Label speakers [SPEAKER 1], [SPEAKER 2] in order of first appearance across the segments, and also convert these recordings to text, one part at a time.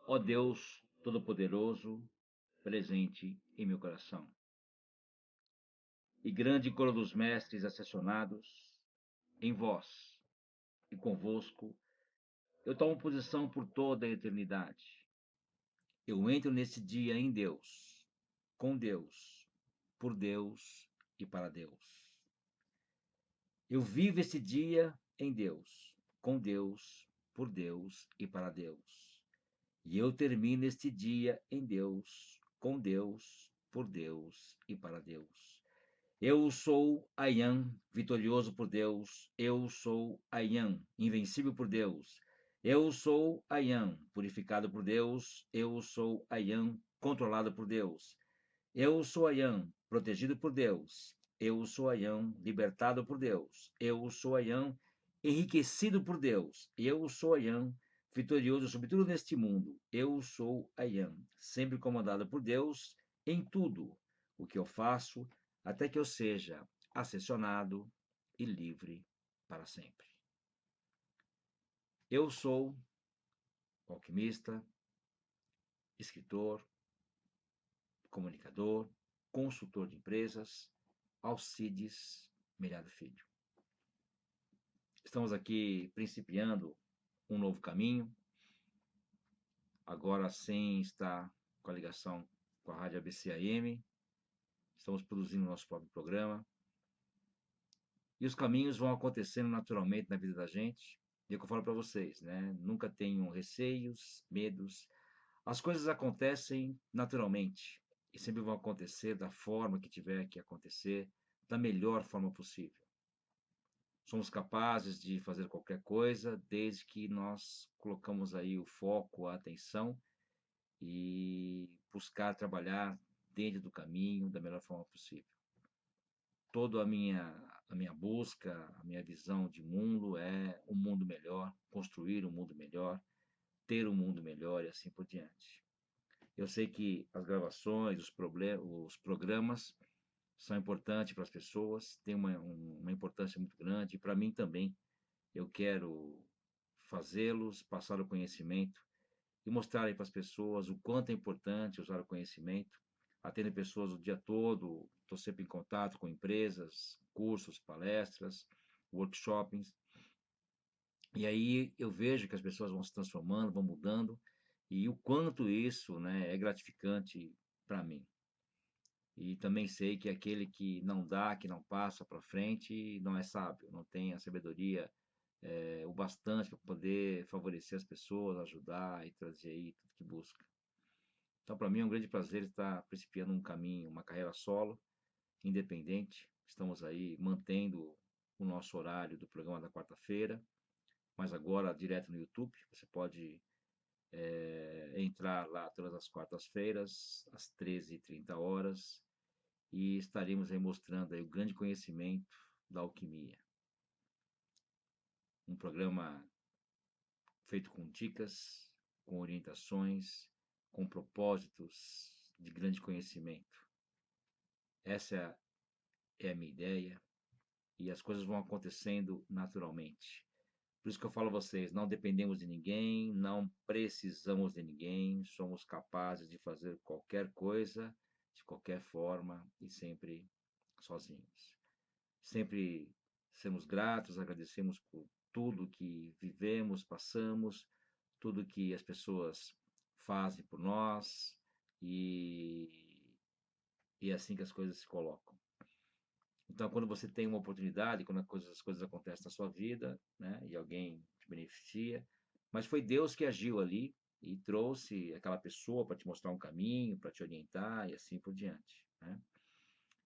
[SPEAKER 1] Ó Deus Todo-Poderoso, presente em meu coração, e grande coro dos mestres ascensionados, em vós e convosco, eu tomo posição por toda a eternidade. Eu entro nesse dia em Deus, com Deus, por Deus e para Deus. Eu vivo esse dia em Deus, com Deus, por Deus e para Deus. E eu termino este dia em Deus, com Deus, por Deus e para Deus. Eu sou Ayan, vitorioso por Deus. Eu sou Ayan, invencível por Deus. Eu sou Ayan, purificado por Deus. Eu sou Ayan, controlado por Deus. Eu sou Ayan, protegido por Deus. Eu sou Ayan, libertado por Deus. Eu sou Ayan, enriquecido por Deus. Eu sou Ayan, vitorioso sobre tudo neste mundo. Eu sou Ayan, sempre comandado por Deus em tudo o que eu faço, até que eu seja ascensionado e livre para sempre. Eu sou alquimista, escritor, comunicador, consultor de empresas, Alcides Melhado Filho. Estamos aqui principiando um novo caminho, agora sem estar com a ligação com a Rádio ABC-AM, estamos produzindo nosso próprio programa, e os caminhos vão acontecendo naturalmente na vida da gente, e é o que eu falo para vocês, né? Nunca tenham receios, medos, as coisas acontecem naturalmente, e sempre vão acontecer da forma que tiver que acontecer, da melhor forma possível. Somos capazes de fazer qualquer coisa desde que nós colocamos aí o foco, a atenção e buscar trabalhar dentro do caminho da melhor forma possível. Toda a minha busca, a minha visão de mundo é um mundo melhor, construir um mundo melhor, ter um mundo melhor e assim por diante. Eu sei que as gravações, os programas são importantes para as pessoas, têm uma importância muito grande, e para mim também. Eu quero fazê-los passar o conhecimento e mostrar para as pessoas o quanto é importante usar o conhecimento. Atendo pessoas o dia todo, estou sempre em contato com empresas, cursos, palestras, workshops. E aí eu vejo que as pessoas vão se transformando, vão mudando, e o quanto isso, né, é gratificante para mim. E também sei que aquele que não dá, que não passa para frente, não é sábio, não tem a sabedoria o bastante para poder favorecer as pessoas, ajudar e trazer aí tudo que busca. Então, para mim é um grande prazer estar principiando um caminho, uma carreira solo, independente. Estamos aí mantendo o nosso horário do programa da quarta-feira, mas agora direto no YouTube. Você pode entrar lá todas as quartas-feiras, às 13h30, e estaremos aí mostrando aí o grande conhecimento da alquimia. Um programa feito com dicas, com orientações, com propósitos de grande conhecimento. Essa é a minha ideia e as coisas vão acontecendo naturalmente. Por isso que eu falo a vocês, não dependemos de ninguém, não precisamos de ninguém, somos capazes de fazer qualquer coisa, de qualquer forma e sempre sozinhos. Sempre sermos gratos, agradecemos por tudo que vivemos, passamos, tudo que as pessoas fazem por nós e, e é assim que as coisas se colocam. Então, quando você tem uma oportunidade, quando as coisas acontecem na sua vida, né, e alguém te beneficia, mas foi Deus que agiu ali e trouxe aquela pessoa para te mostrar um caminho, para te orientar e assim por diante, né?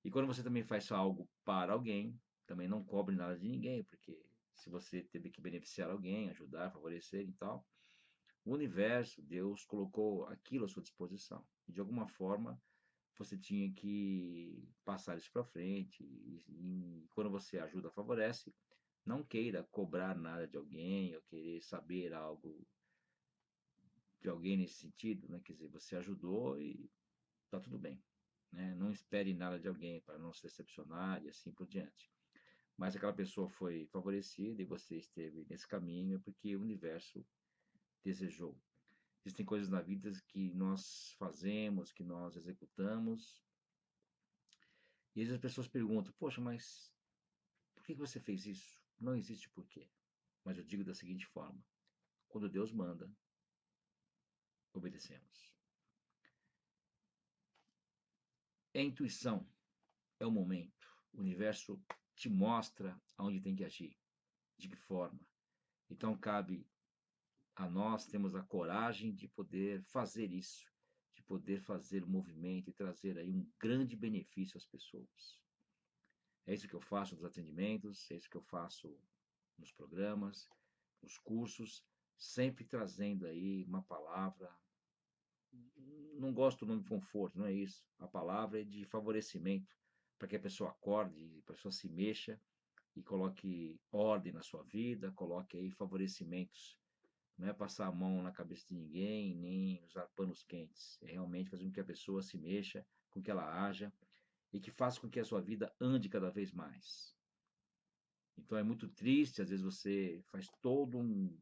[SPEAKER 1] E quando você também faz algo para alguém, também não cobre nada de ninguém, porque se você teve que beneficiar alguém, ajudar, favorecer e tal, o universo, Deus colocou aquilo à sua disposição. E de alguma forma você tinha que passar isso para frente. E quando você ajuda, favorece, não queira cobrar nada de alguém ou querer saber algo de alguém nesse sentido, né? Quer dizer, você ajudou e tá tudo bem, né? Não espere nada de alguém para não se decepcionar e assim por diante. Mas aquela pessoa foi favorecida e você esteve nesse caminho porque o universo desejou. Existem coisas na vida que nós fazemos, que nós executamos, e às vezes as pessoas perguntam: poxa, mas por que você fez isso? Não existe porquê. Mas eu digo da seguinte forma: quando Deus manda, obedecemos. É a intuição, é o momento. O universo te mostra aonde tem que agir, de que forma. Então cabe a nós termos a coragem de poder fazer isso, de poder fazer o movimento e trazer aí um grande benefício às pessoas. É isso que eu faço nos atendimentos, é isso que eu faço nos programas, nos cursos, sempre trazendo aí uma palavra. Não gosto do nome conforto, não é isso. A palavra é de favorecimento, para que a pessoa acorde, a pessoa se mexa e coloque ordem na sua vida, coloque aí favorecimentos. Não é passar a mão na cabeça de ninguém, nem usar panos quentes. É realmente fazer com que a pessoa se mexa, com que ela haja e que faça com que a sua vida ande cada vez mais. Então é muito triste, às vezes você faz todo um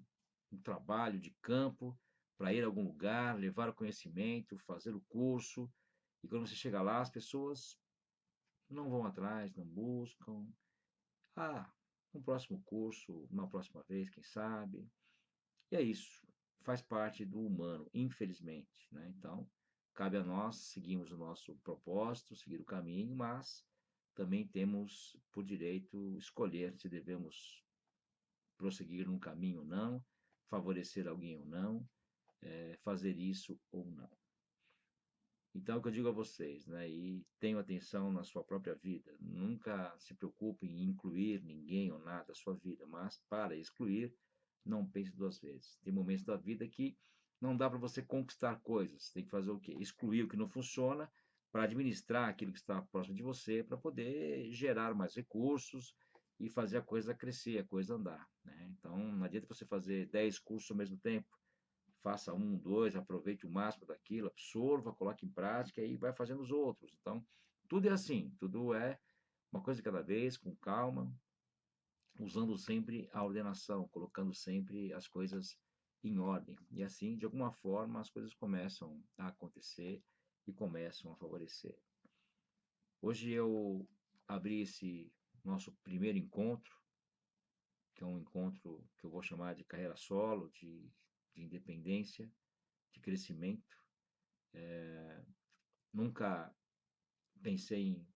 [SPEAKER 1] trabalho de campo para ir a algum lugar, levar o conhecimento, fazer o curso, e quando você chega lá, as pessoas não vão atrás, não buscam. Ah, um próximo curso, uma próxima vez, quem sabe. E é isso, faz parte do humano, infelizmente, né? Então, cabe a nós seguirmos o nosso propósito, seguir o caminho, mas também temos por direito escolher se devemos prosseguir num caminho ou não, favorecer alguém ou não, fazer isso ou não. Então, é o que eu digo a vocês, né? E tenham atenção na sua própria vida. Nunca se preocupe em incluir ninguém ou nada da sua vida, mas para excluir, não pense duas vezes. Tem momentos da vida que não dá para você conquistar coisas. Tem que fazer o quê? Excluir o que não funciona para administrar aquilo que está próximo de você, para poder gerar mais recursos e fazer a coisa crescer, a coisa andar, né? Então, não adianta você fazer 10 cursos ao mesmo tempo. Faça um, dois, aproveite o máximo daquilo, absorva, coloque em prática e vai fazendo os outros. Então, tudo é assim, tudo é uma coisa de cada vez, com calma, usando sempre a ordenação, colocando sempre as coisas em ordem. E assim, de alguma forma, as coisas começam a acontecer e começam a favorecer. Hoje eu abri esse nosso primeiro encontro, que é um encontro que eu vou chamar de carreira solo, de independência, de crescimento. Nunca pensei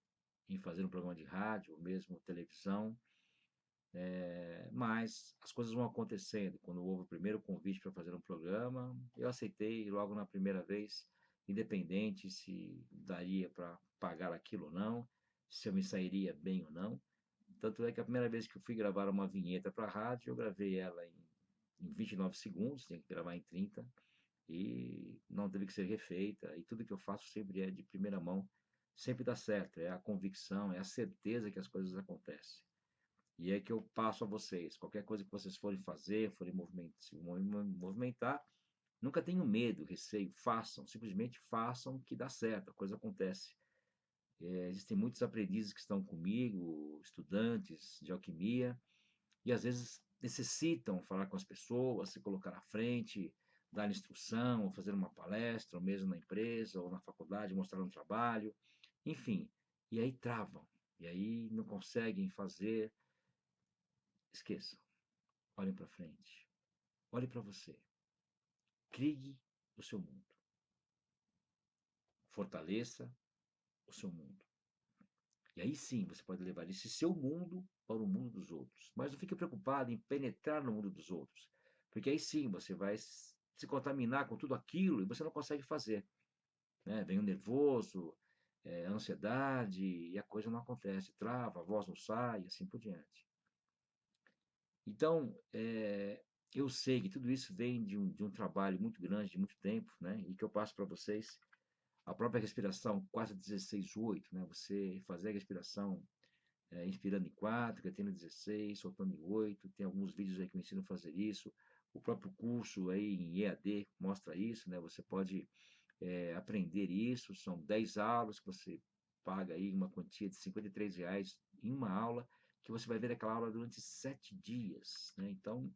[SPEAKER 1] em fazer um programa de rádio, ou mesmo televisão, mas as coisas vão acontecendo. Quando houve o primeiro convite para fazer um programa, eu aceitei logo na primeira vez, independente se daria para pagar aquilo ou não, se eu me sairia bem ou não. Tanto é que a primeira vez que eu fui gravar uma vinheta para a rádio, eu gravei ela em 29 segundos, tinha que gravar em 30, e não teve que ser refeita. E tudo que eu faço sempre é de primeira mão, sempre dá certo. É a convicção, é a certeza que as coisas acontecem. E é que eu passo a vocês. Qualquer coisa que vocês forem fazer, forem movimentar, nunca tenham medo, receio. Façam, simplesmente façam que dá certo, a coisa acontece. Existem muitos aprendizes que estão comigo, estudantes de alquimia, e às vezes necessitam falar com as pessoas, se colocar à frente, dar instrução, ou fazer uma palestra, ou mesmo na empresa, ou na faculdade, mostrar um trabalho, enfim. E aí travam, e aí não conseguem fazer. Esqueçam, olhem para frente, olhe para você, crie o seu mundo, fortaleça o seu mundo. E aí sim você pode levar esse seu mundo para o mundo dos outros. Mas não fique preocupado em penetrar no mundo dos outros, porque aí sim você vai se contaminar com tudo aquilo e você não consegue fazer, né? Vem o nervoso, a ansiedade e a coisa não acontece, trava, a voz não sai e assim por diante. Então, eu sei que tudo isso vem de um trabalho muito grande, de muito tempo, né? E que eu passo para vocês. A própria respiração 4-16-8, né? Você fazer a respiração inspirando em 4, retendo 16, soltando em 8. Tem alguns vídeos aí que eu ensino a fazer isso. O próprio curso aí em EAD mostra isso, né? Você pode aprender isso. São 10 aulas que você paga aí uma quantia de R$ 53 em uma aula, que você vai ver aquela aula durante 7 dias, né? Então,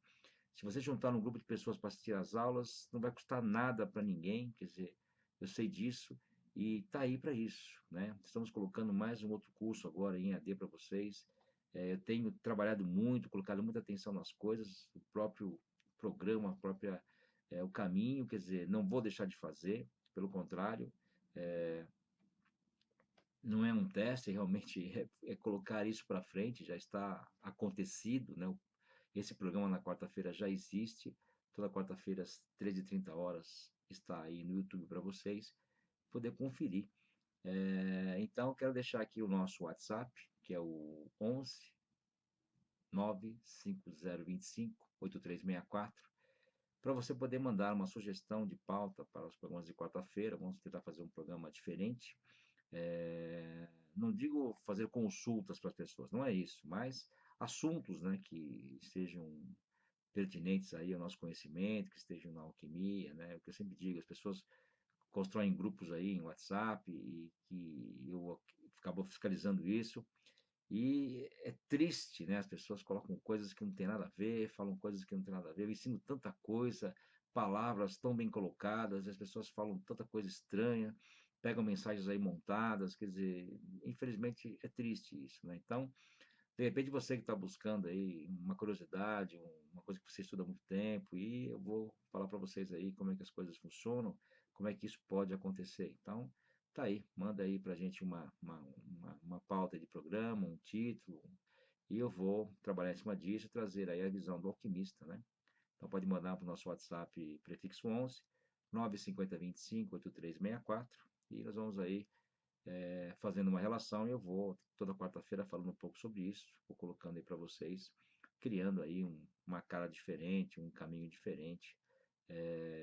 [SPEAKER 1] Se você juntar um grupo de pessoas para assistir às aulas, não vai custar nada para ninguém, quer dizer, eu sei disso e está aí para isso, né? Estamos colocando mais um outro curso agora em AD para vocês. Eu tenho trabalhado muito, colocado muita atenção nas coisas, o próprio programa, o caminho, quer dizer, não vou deixar de fazer, pelo contrário, é, não é um teste, realmente é colocar isso para frente, já está acontecido, né? Esse programa na quarta-feira já existe, toda quarta-feira às 13h30 está aí no YouTube para vocês poder conferir. Então, quero deixar aqui o nosso WhatsApp, que é o 11 95025 8364, para você poder mandar uma sugestão de pauta para os programas de quarta-feira. Vamos tentar fazer um programa diferente. Não digo fazer consultas para as pessoas, não é isso, mas assuntos, né, que estejam pertinentes aí ao nosso conhecimento, que estejam na alquimia, né? O que eu sempre digo, as pessoas constroem grupos aí em WhatsApp e que eu acabo fiscalizando isso. E é triste, né? As pessoas colocam coisas que não tem nada a ver, falam coisas que não tem nada a ver. Eu ensino tanta coisa, palavras tão bem colocadas, as pessoas falam tanta coisa estranha, pegam mensagens aí montadas, quer dizer, infelizmente é triste isso, né? Então, de repente você que está buscando aí uma curiosidade, uma coisa que você estuda há muito tempo, e eu vou falar para vocês aí como é que as coisas funcionam, como é que isso pode acontecer. Então, tá aí, manda aí para a gente uma pauta de programa, um título, e eu vou trabalhar em cima disso e trazer aí a visão do alquimista, né? Então pode mandar para o nosso WhatsApp prefixo 11 95025 8364 e nós vamos aí fazendo uma relação, e eu vou toda quarta-feira falando um pouco sobre isso, vou colocando aí para vocês, criando aí uma cara diferente, um caminho diferente.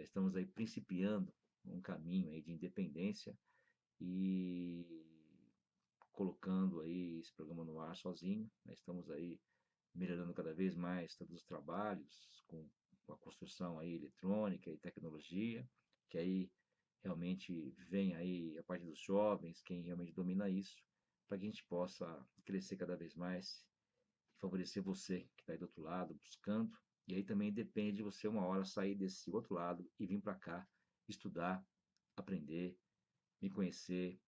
[SPEAKER 1] Estamos aí principiando um caminho aí de independência e colocando aí esse programa no ar sozinho, né? Estamos aí melhorando cada vez mais todos os trabalhos com a construção aí eletrônica e tecnologia, que aí realmente vem aí a parte dos jovens, quem realmente domina isso, para que a gente possa crescer cada vez mais e favorecer você que está aí do outro lado, buscando. E aí também depende de você uma hora sair desse outro lado e vir para cá, estudar, aprender, me conhecer,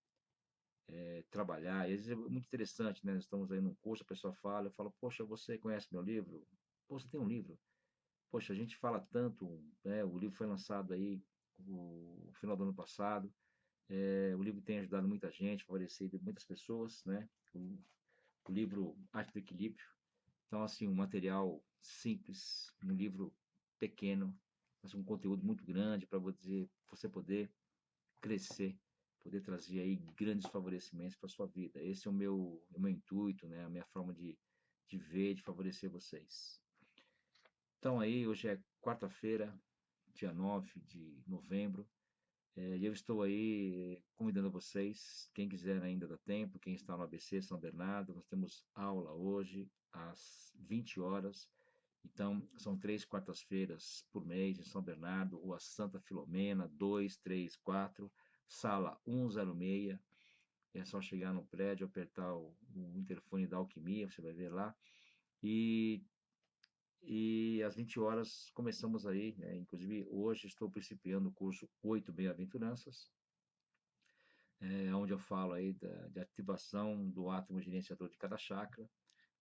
[SPEAKER 1] trabalhar. E às vezes é muito interessante, né? Nós estamos aí num curso, a pessoa fala, eu falo, poxa, você conhece meu livro? Pô, você tem um livro? Poxa, a gente fala tanto, né? O livro foi lançado aí no final do ano passado. O livro tem ajudado muita gente, favorecido muitas pessoas, né? O livro Arte do Equilíbrio. Então, assim, um material simples, um livro pequeno, mas um conteúdo muito grande para você poder crescer, poder trazer aí grandes favorecimentos para sua vida. Esse é o meu intuito, né? A minha forma de ver, de favorecer vocês. Então aí, hoje é quarta-feira, dia 9 de novembro, e eu estou aí convidando vocês, quem quiser ainda dá tempo, quem está no ABC São Bernardo, nós temos aula hoje às 20 horas. Então, são 3 quartas-feiras por mês em São Bernardo, Rua Santa Filomena, 234, sala 106. É só chegar no prédio, apertar o interfone da Alquimia, você vai ver lá. E, e às 20 horas começamos aí, né? Inclusive hoje estou principiando o curso 8 Bem-aventuranças, onde eu falo aí de ativação do átomo gerenciador de cada chakra,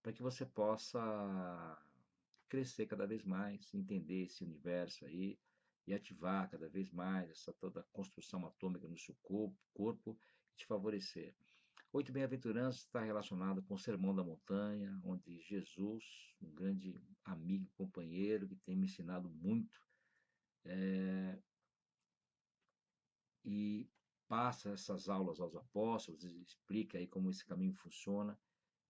[SPEAKER 1] para que você possa crescer cada vez mais, entender esse universo aí e ativar cada vez mais essa toda construção atômica no seu corpo e te favorecer. Oito Bem-aventuranças está relacionado com o Sermão da Montanha, onde Jesus, um grande amigo, companheiro, que tem me ensinado muito, e passa essas aulas aos apóstolos, explica aí como esse caminho funciona,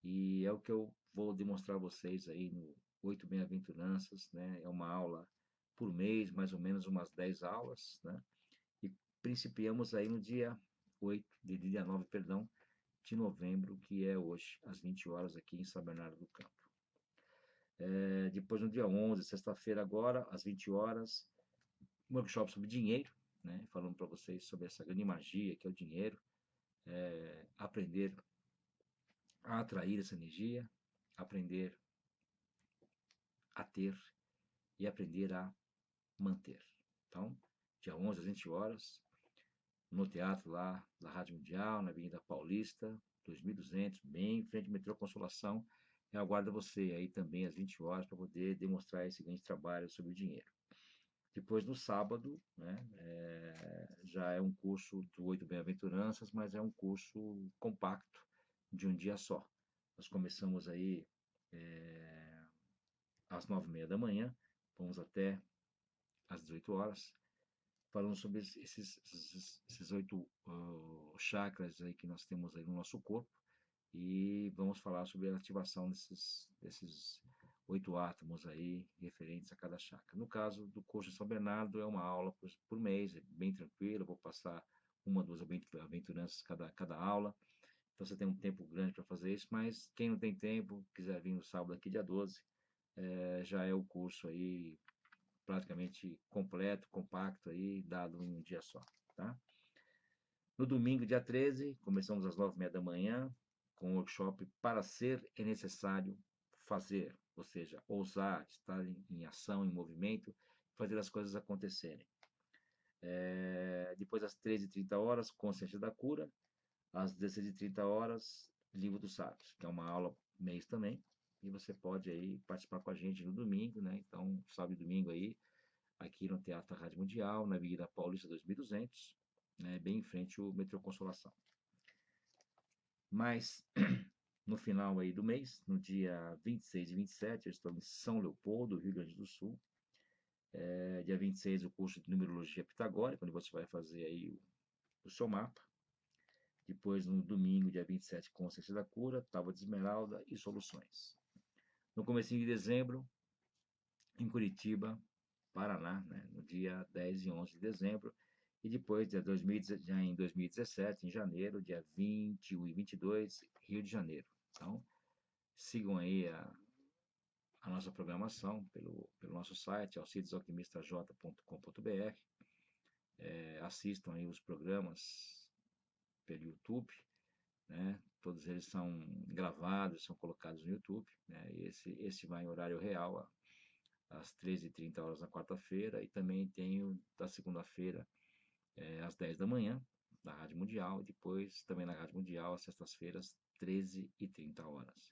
[SPEAKER 1] e é o que eu vou demonstrar a vocês aí no Oito Bem-aventuranças, né? É uma aula por mês, mais ou menos umas 10 aulas, né? E principiamos aí no dia 9, perdão, de novembro, que é hoje, às 20 horas, aqui em São Bernardo do Campo. Depois, no dia 11, sexta-feira, agora, às 20 horas, um workshop sobre dinheiro, né? Falando para vocês sobre essa grande magia que é o dinheiro, aprender a atrair essa energia, aprender a ter e aprender a manter. Então, dia 11 às 20 horas, no teatro lá da Rádio Mundial, na Avenida Paulista, 2200, bem em frente ao metrô Consolação. Eu aguardo você aí também às 20 horas para poder demonstrar esse grande trabalho sobre o dinheiro. Depois, no sábado, né, já é um curso do 8 Bem-aventuranças, mas é um curso compacto, de um dia só. Nós começamos aí às 9h30 da manhã, vamos até às 18 horas, falando sobre esses 8 chakras aí que nós temos aí no nosso corpo, e vamos falar sobre a ativação desses 8 átomos aí referentes a cada chakra. No caso do curso de São Bernardo, é uma aula por mês, é bem tranquilo, eu vou passar uma, duas aventuranças cada aula, então você tem um tempo grande para fazer isso, mas quem não tem tempo, quiser vir no sábado aqui, dia 12, já é o curso aí praticamente completo, compacto aí, dado em um dia só, tá? No domingo, dia 13, começamos às 9h30 da manhã, com o workshop Para Ser é Necessário Fazer, ou seja, ousar, estar em ação, em movimento, fazer as coisas acontecerem. Depois, às 13h30, Consciência da Cura, às 16h30, Livro dos Sábios, que é uma aula mês também, e você pode aí participar com a gente no domingo, né? Então, sábado e domingo aí, aqui no Teatro da Rádio Mundial, na Avenida Paulista 2200, né, bem em frente ao metrô Consolação. Mas, no final aí do mês, no dia 26 e 27, eu estou em São Leopoldo, Rio Grande do Sul. Dia 26, o curso de Numerologia Pitagórica, onde você vai fazer aí o seu mapa. Depois, no domingo, dia 27, Consciência da Cura, Tábua de Esmeralda e Soluções. No comecinho de dezembro, em Curitiba, Paraná, né, no dia 10 e 11 de dezembro, e depois, já em 2017, em janeiro, dia 21 e 22, Rio de Janeiro. Então, sigam aí a nossa programação pelo nosso site, alcidesalquimistaj.com.br. Assistam aí os programas pelo YouTube, né? Todos eles são gravados, são colocados no YouTube, né? E esse vai em horário real, às 13h30 na quarta-feira, e também tem o da segunda-feira, às 10 da manhã, na Rádio Mundial, e depois também na Rádio Mundial, às sextas-feiras, 13h30.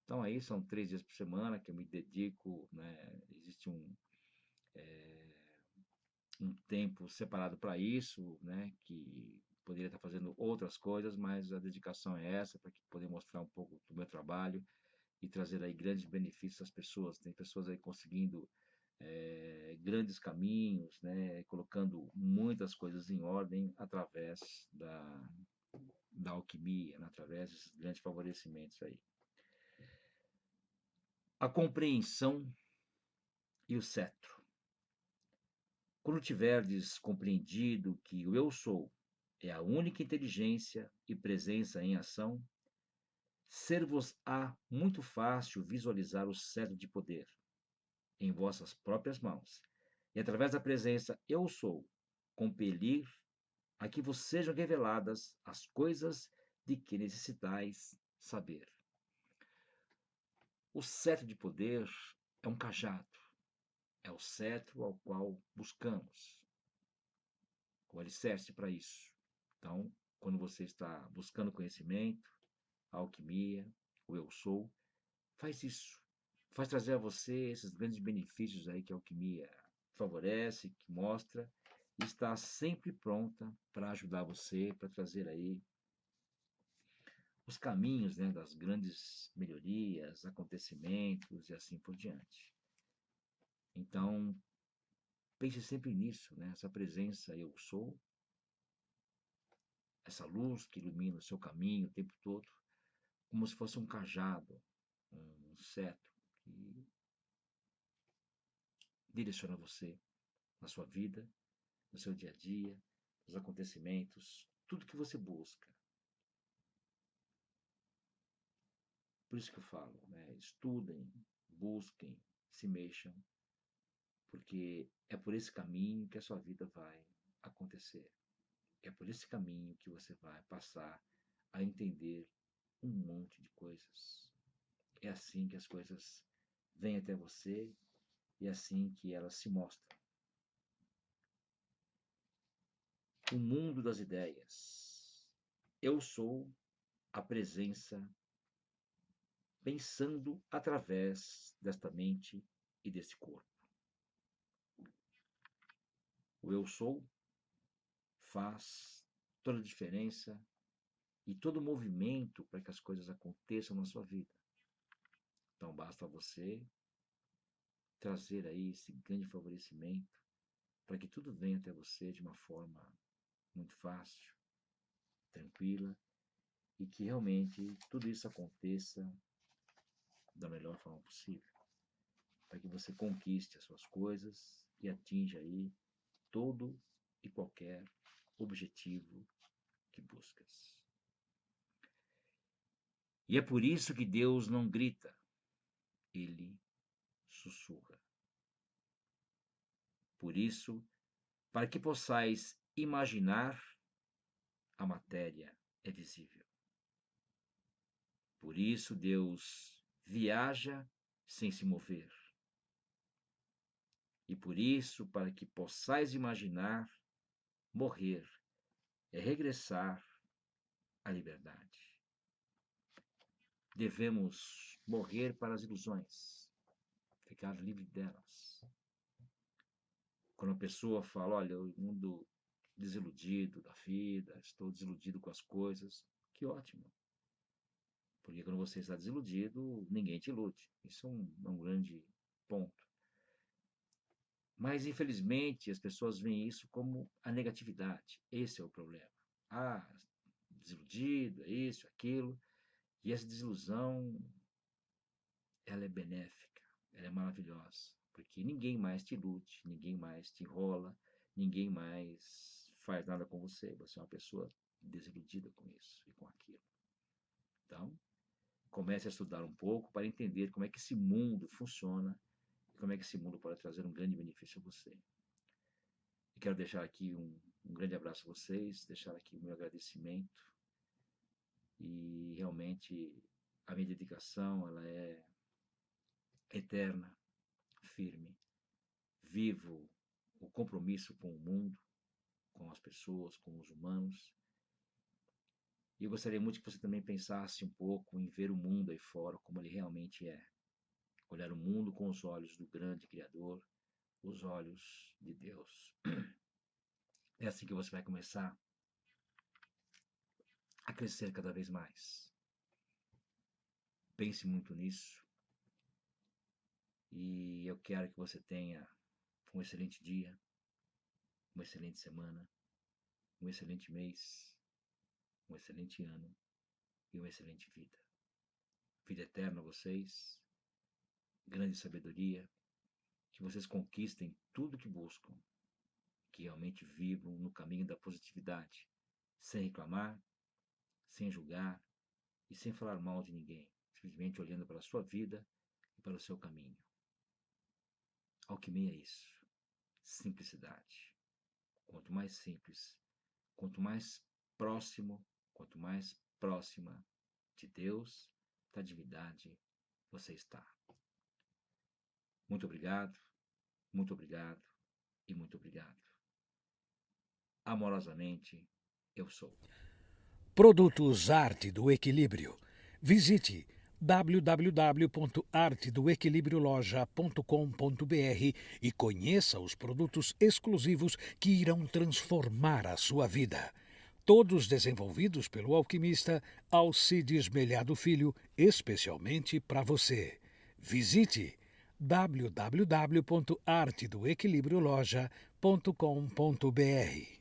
[SPEAKER 1] Então aí são 3 dias por semana que eu me dedico, né? Existe um tempo separado para isso, né? Que poderia estar fazendo outras coisas, mas a dedicação é essa, para poder mostrar um pouco do meu trabalho e trazer aí grandes benefícios às pessoas. Tem pessoas aí conseguindo grandes caminhos, né, colocando muitas coisas em ordem através da alquimia, né, através desses grandes favorecimentos aí. A compreensão e o cetro. Quando tiverdes compreendido que o eu sou é a única inteligência e presença em ação, ser-vos-á muito fácil visualizar o cetro de poder em vossas próprias mãos, e através da presença eu sou, compelir a que vos sejam reveladas as coisas de que necessitais saber. O cetro de poder é um cajado, é o cetro ao qual buscamos o alicerce para isso. Então, quando você está buscando conhecimento, a alquimia, o eu sou, faz isso. Faz trazer a você esses grandes benefícios aí que a alquimia favorece, que mostra, e está sempre pronta para ajudar você, para trazer aí os caminhos, né, das grandes melhorias, acontecimentos e assim por diante. Então, pense sempre nisso, né? Essa presença eu sou, essa luz que ilumina o seu caminho o tempo todo, como se fosse um cajado, um cetro que direciona você na sua vida, no seu dia a dia, nos acontecimentos, tudo que você busca. Por isso que eu falo, né? Estudem, busquem, se mexam, porque é por esse caminho que a sua vida vai acontecer. É por esse caminho que você vai passar a entender um monte de coisas. É assim que as coisas vêm até você e é assim que elas se mostram. O mundo das ideias. Eu sou a presença pensando através desta mente e deste corpo. O eu sou faz toda a diferença e todo o movimento para que as coisas aconteçam na sua vida. Então basta você trazer aí esse grande favorecimento para que tudo venha até você de uma forma muito fácil, tranquila, e que realmente tudo isso aconteça da melhor forma possível, para que você conquiste as suas coisas e atinja aí todo e qualquer objetivo que buscas. E é por isso que Deus não grita, ele sussurra. Por isso, para que possais imaginar, a matéria é visível. Por isso Deus viaja sem se mover. E por isso, para que possais imaginar, morrer é regressar à liberdade. Devemos morrer para as ilusões, ficar livre delas. Quando a pessoa fala, olha, eu ando desiludido da vida, estou desiludido com as coisas, que ótimo. Porque quando você está desiludido, ninguém te ilude. Isso é um grande ponto. Mas, infelizmente, as pessoas veem isso como a negatividade. Esse é o problema. Ah, desiludido, é isso, aquilo. E essa desilusão, ela é benéfica, ela é maravilhosa. Porque ninguém mais te ilude, ninguém mais te enrola, ninguém mais faz nada com você. Você é uma pessoa desiludida com isso e com aquilo. Então, comece a estudar um pouco para entender como é que esse mundo funciona e como é que esse mundo pode trazer um grande benefício a você. E quero deixar aqui um grande abraço a vocês, deixar aqui o meu agradecimento e realmente a minha dedicação ela é eterna, firme. Vivo o compromisso com o mundo, com as pessoas, com os humanos. E eu gostaria muito que você também pensasse um pouco em ver o mundo aí fora como ele realmente é. Olhar o mundo com os olhos do grande Criador, os olhos de Deus. É assim que você vai começar a crescer cada vez mais. Pense muito nisso. E eu quero que você tenha um excelente dia, uma excelente semana, um excelente mês, um excelente ano e uma excelente vida. Vida eterna a vocês, grande sabedoria, que vocês conquistem tudo que buscam, que realmente vivam no caminho da positividade, sem reclamar, sem julgar e sem falar mal de ninguém, simplesmente olhando para a sua vida e para o seu caminho. Alquimia é isso, simplicidade. Quanto mais simples, quanto mais próximo, quanto mais próxima de Deus, da divindade você está. Muito obrigado, muito obrigado e muito obrigado. Amorosamente, eu sou.
[SPEAKER 2] Produtos Arte do Equilíbrio. Visite www.artedoequilibrioloja.com.br e conheça os produtos exclusivos que irão transformar a sua vida. Todos desenvolvidos pelo alquimista Alcides Melhado Filho, especialmente para você. Visite www.artedoequilibrioloja.com.br.